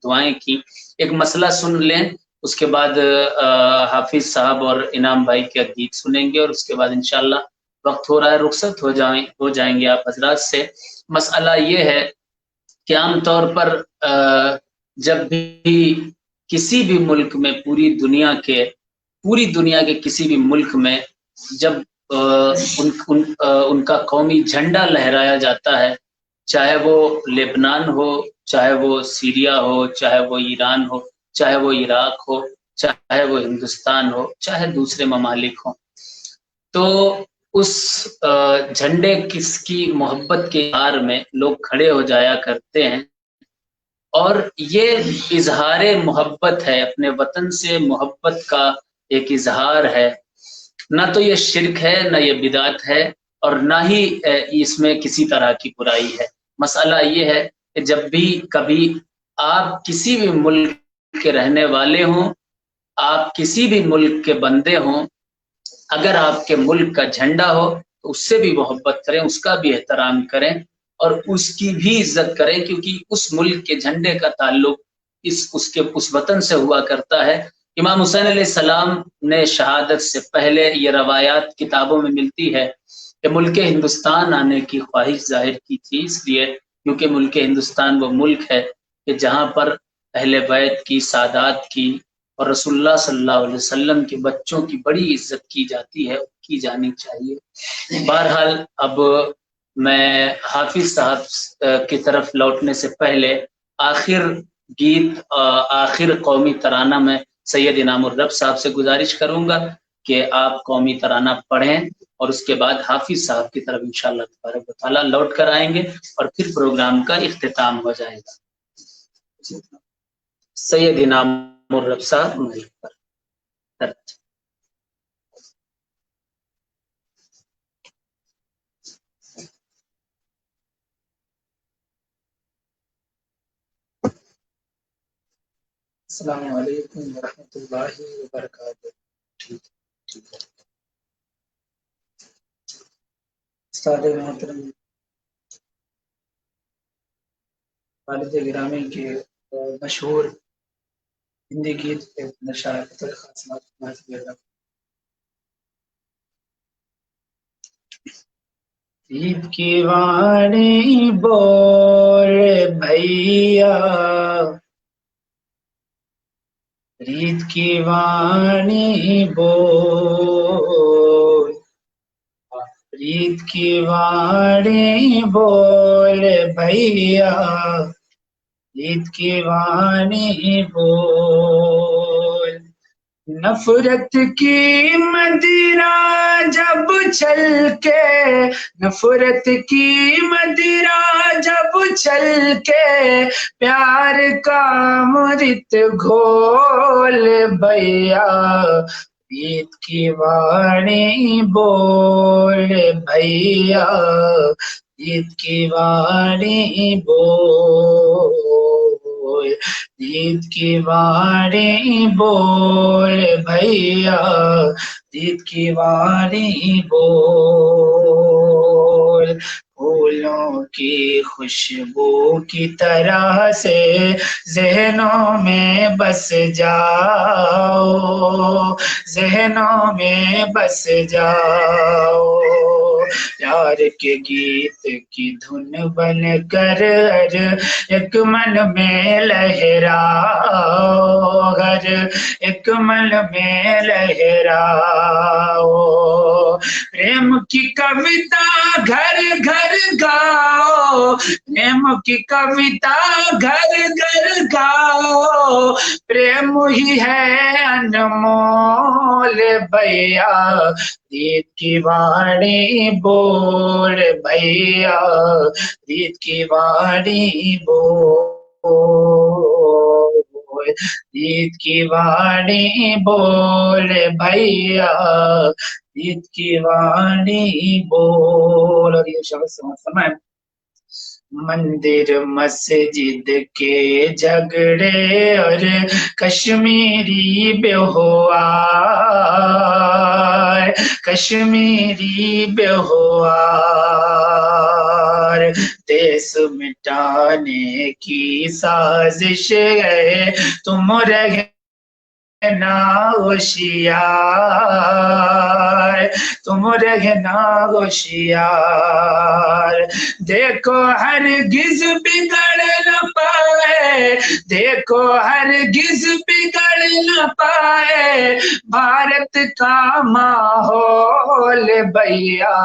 دعائیں کی۔ ایک مسئلہ سن لیں، اس کے بعد حافظ صاحب اور انعام بھائی کے گیت سنیں گے، اور اس کے بعد انشاءاللہ وقت ہو رہا ہے، رخصت ہو جائیں گے آپ حضرات سے۔ مسئلہ یہ ہے کہ عام طور پر جب بھی کسی بھی ملک میں، پوری دنیا کے کسی بھی ملک میں جب ان کا قومی جھنڈا لہرایا جاتا ہے، چاہے وہ لبنان ہو، چاہے وہ سیریا ہو، چاہے وہ ایران ہو، چاہے وہ عراق ہو، چاہے وہ ہندوستان ہو، چاہے دوسرے ممالک ہوں، تو اس جھنڈے کی محبت کے آر میں لوگ کھڑے ہو جایا کرتے ہیں اور یہ اظہار محبت ہے، اپنے وطن سے محبت کا ایک اظہار ہے، نہ تو یہ شرک ہے، نہ یہ بدعت ہے، اور نہ ہی اس میں کسی طرح کی برائی ہے۔ مسئلہ یہ ہے کہ جب بھی کبھی آپ کسی بھی ملک کے رہنے والے ہوں، آپ کسی بھی ملک کے بندے ہوں، اگر آپ کے ملک کا جھنڈا ہو تو اس سے بھی محبت کریں، اس کا بھی احترام کریں اور اس کی بھی عزت کریں، کیونکہ اس ملک کے جھنڈے کا تعلق اس وطن سے ہوا کرتا ہے۔ امام حسین علیہ السلام نے شہادت سے پہلے یہ روایات کتابوں میں ملتی ہے کہ ملک ہندوستان آنے کی خواہش ظاہر کی تھی، اس لیے کیونکہ ملک ہندوستان وہ ملک ہے کہ جہاں پر اہل بیت کی، سادات کی اور رسول اللہ صلی اللہ علیہ وسلم کے بچوں کی بڑی عزت کی جاتی ہے، کی جانی چاہیے۔ بہرحال اب میں حافظ صاحب کی طرف لوٹنے سے پہلے آخر گیت، آخر قومی ترانہ میں سید انعام الرب صاحب سے گزارش کروں گا کہ آپ قومی ترانہ پڑھیں اور اس کے بعد حافظ صاحب کی طرف انشاءاللہ تبارک و تعالیٰ لوٹ کر آئیں گے اور پھر پروگرام کا اختتام ہو جائے گا۔ سید انعام الرب صاحب مائک پر۔ السلام علیکم ورحمۃ اللہ وبرکاتہ۔ ٹھیک ہے استاد محترم، والد گرامی کے مشہور ہندی گیت کے نشار عید کی وانی بول بھیا، عید کی وانی بول، عید کی وانی بول بھیا، عید کی وانی بول، نفرت کی مدیرہ جب چھل کے، نفرت کی مدیرہ جب چھل کے، پیار کا امرت گھول بھیا، عید کی وانی بول بھیا، عید کی وانی بول، عید کی وانی بول بھیا، عید کی وانی بول، پھولوں کی خوشبو کی طرح سے ذہنوں میں بس جاؤ، ذہنوں میں بس جاؤ، پیار کے گیت کی دھن بن کر ہر ایک من میں لہراؤ، ہر ایک من میں لہراؤ، پریم کی کویتا گھر گھر گاؤ، پریم کی کویتا گھر گھر گاؤ، پریم ہی ہے انمول بھیا، عید کی وانی بول بھیا، عید کی وانی بول، عید کی وانی بول بھیا، عید کی وانی بول۔ اور یہ شبد سمجھ مندر مسجد کے جھگڑے اور کشمیری بیہوار، کشمیری بیہوار، دیس مٹانے کی سازش ہے، تم رہنا ہوشیار، تم رہنا ہوشیار، دیکھو ہرگز بگڑ نہ پائے، دیکھو ہرگز بگڑ نہ پائے بھارت کا ماحول بھیا،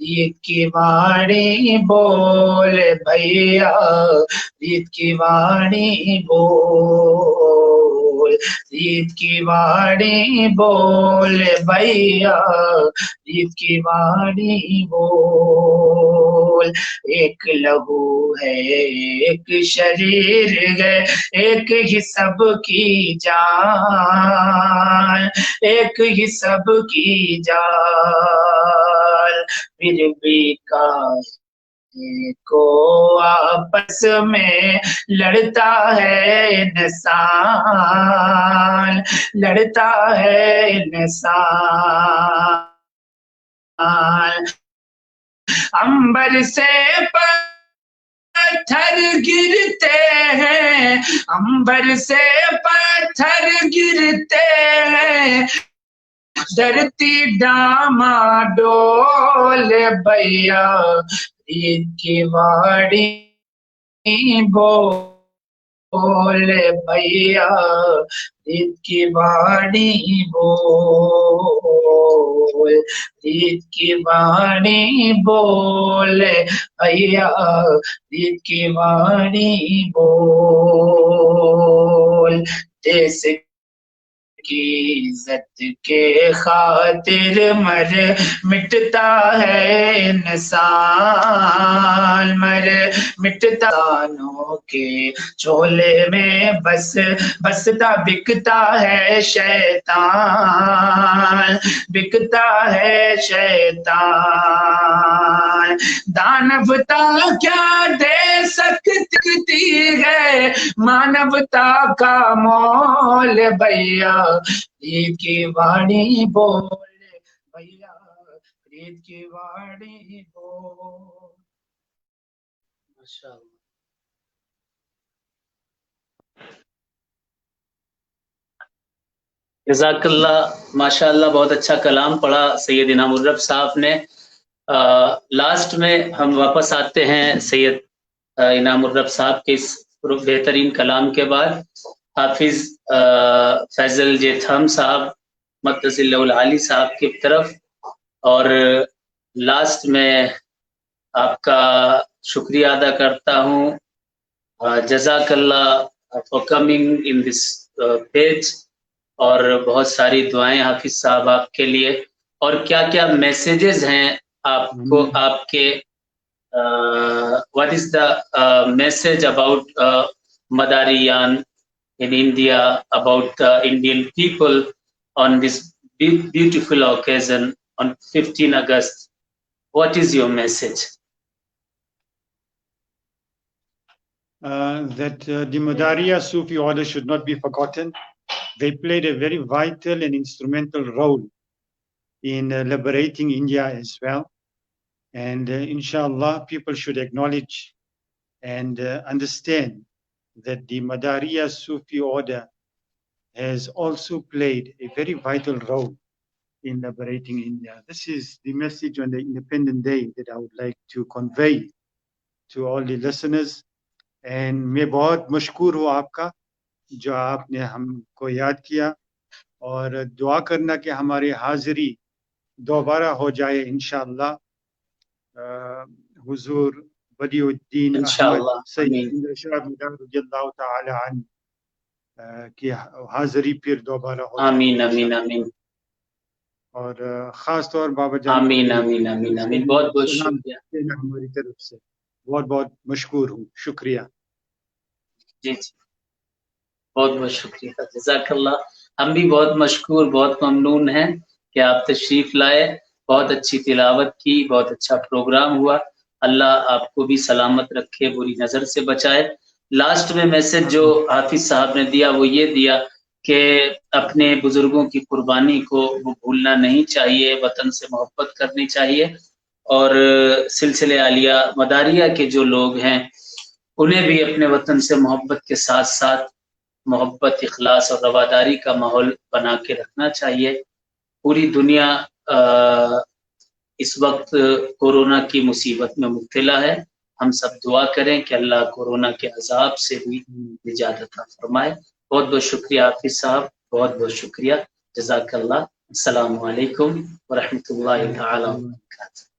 عید کی وانی بول بھیا، عید کی وانی بول، عید کی وانی بول بھیا، عید کی وانی بول۔ رسول، ایک لہو ہے ایک شریر ہے ایک ہی سب کی جان، ایک ہی سب کی جان، پھر بھی کو آپس میں لڑتا ہے انسان، لڑتا ہے انسان، عنبر سے پتھر گرتے ہیں، عنبر سے پتھر گرتے ہیں، دھرتی ڈاما ڈول بھیا عید کی واڑی بول بھیا عید کی واڑی بول، عید کی واڑی بول بھیا عید کی واڑی بول، دیس کی عزت کے خاطر مر مٹتا ہے انسان، مر مٹتا انسانوں کے چولے میں بستا بکتا ہے شیطان، بکتا ہے شیطان، دانوتا کیا دے سکتی ہے مانوتا کا مول بھیا عید کی واڑی بول بھیا عید کی واڑی بول۔ ماشاءاللہ جزاک اللہ، ماشاءاللہ بہت اچھا کلام پڑھا سید انعام الرب صاحب نے۔ لاسٹ میں ہم واپس آتے ہیں سید انعام الرب صاحب کے اس بہترین کلام کے بعد حافظ فیضل جیتھم صاحب مقدس اللہ العالی صاحب کی طرف، اور لاسٹ میں آپ کا شکریہ ادا کرتا ہوں، جزاک اللہ for coming in this page, اور بہت ساری دعائیں حافظ صاحب آپ کے لیے، اور کیا کیا میسیجز ہیں آپ کو، آپ کے what is the message about Madariyan in India, about the Indian people on this beautiful occasion on 15 August? What is your message? That the Madariya Sufi order should not be forgotten. They played a very vital and instrumental role in liberating India as well. And inshallah, people should acknowledge and understand that the Madariya Sufi order has also played a very vital role in liberating India. This is the message on the Independence Day that I would like to convey to all the listeners. And میں بہت مشکور ہوں آپ کا جو آپ نے ہم کو یاد کیا، اور دعا کرنا کہ ہماری حاضری دوبارہ ہو جائے انشاءاللہ حضور بدیع الدین احمد سید شاہ مدار رضی اللہ تعالی عنہ کی حاضری پھر دوبارہ ہو جائے۔ آمین آمین آمین، اور خاص طور بابا جان آمین آمین آمین آمین، بہت بہت شکریہ ہماری طرف سے، بہت بہت مشکور ہوں، شکریہ۔ جی جی بہت بہت شکریہ، جزاک اللہ۔ ہم بھی بہت مشکور، بہت ممنون ہیں کہ آپ تشریف لائے، بہت اچھی تلاوت کی، بہت اچھا پروگرام ہوا، اللہ آپ کو بھی سلامت رکھے، بری نظر سے بچائے۔ لاسٹ میں میسج جو حافظ صاحب نے دیا وہ یہ دیا کہ اپنے بزرگوں کی قربانی کو وہ بھولنا نہیں چاہیے، وطن سے محبت کرنی چاہیے، اور سلسلے عالیہ مداریہ کے جو لوگ ہیں انہیں بھی اپنے وطن سے محبت کے ساتھ ساتھ محبت، اخلاص اور رواداری کا ماحول بنا کے رکھنا چاہیے۔ پوری دنیا اس وقت کورونا کی مصیبت میں مبتلا ہے، ہم سب دعا کریں کہ اللہ کورونا کے عذاب سے بھی نجات عطا فرمائے۔ بہت بہت شکریہ حافظ صاحب، بہت بہت شکریہ، جزاک اللہ۔ السلام علیکم ورحمۃ اللہ تعالی وبرکاتہ۔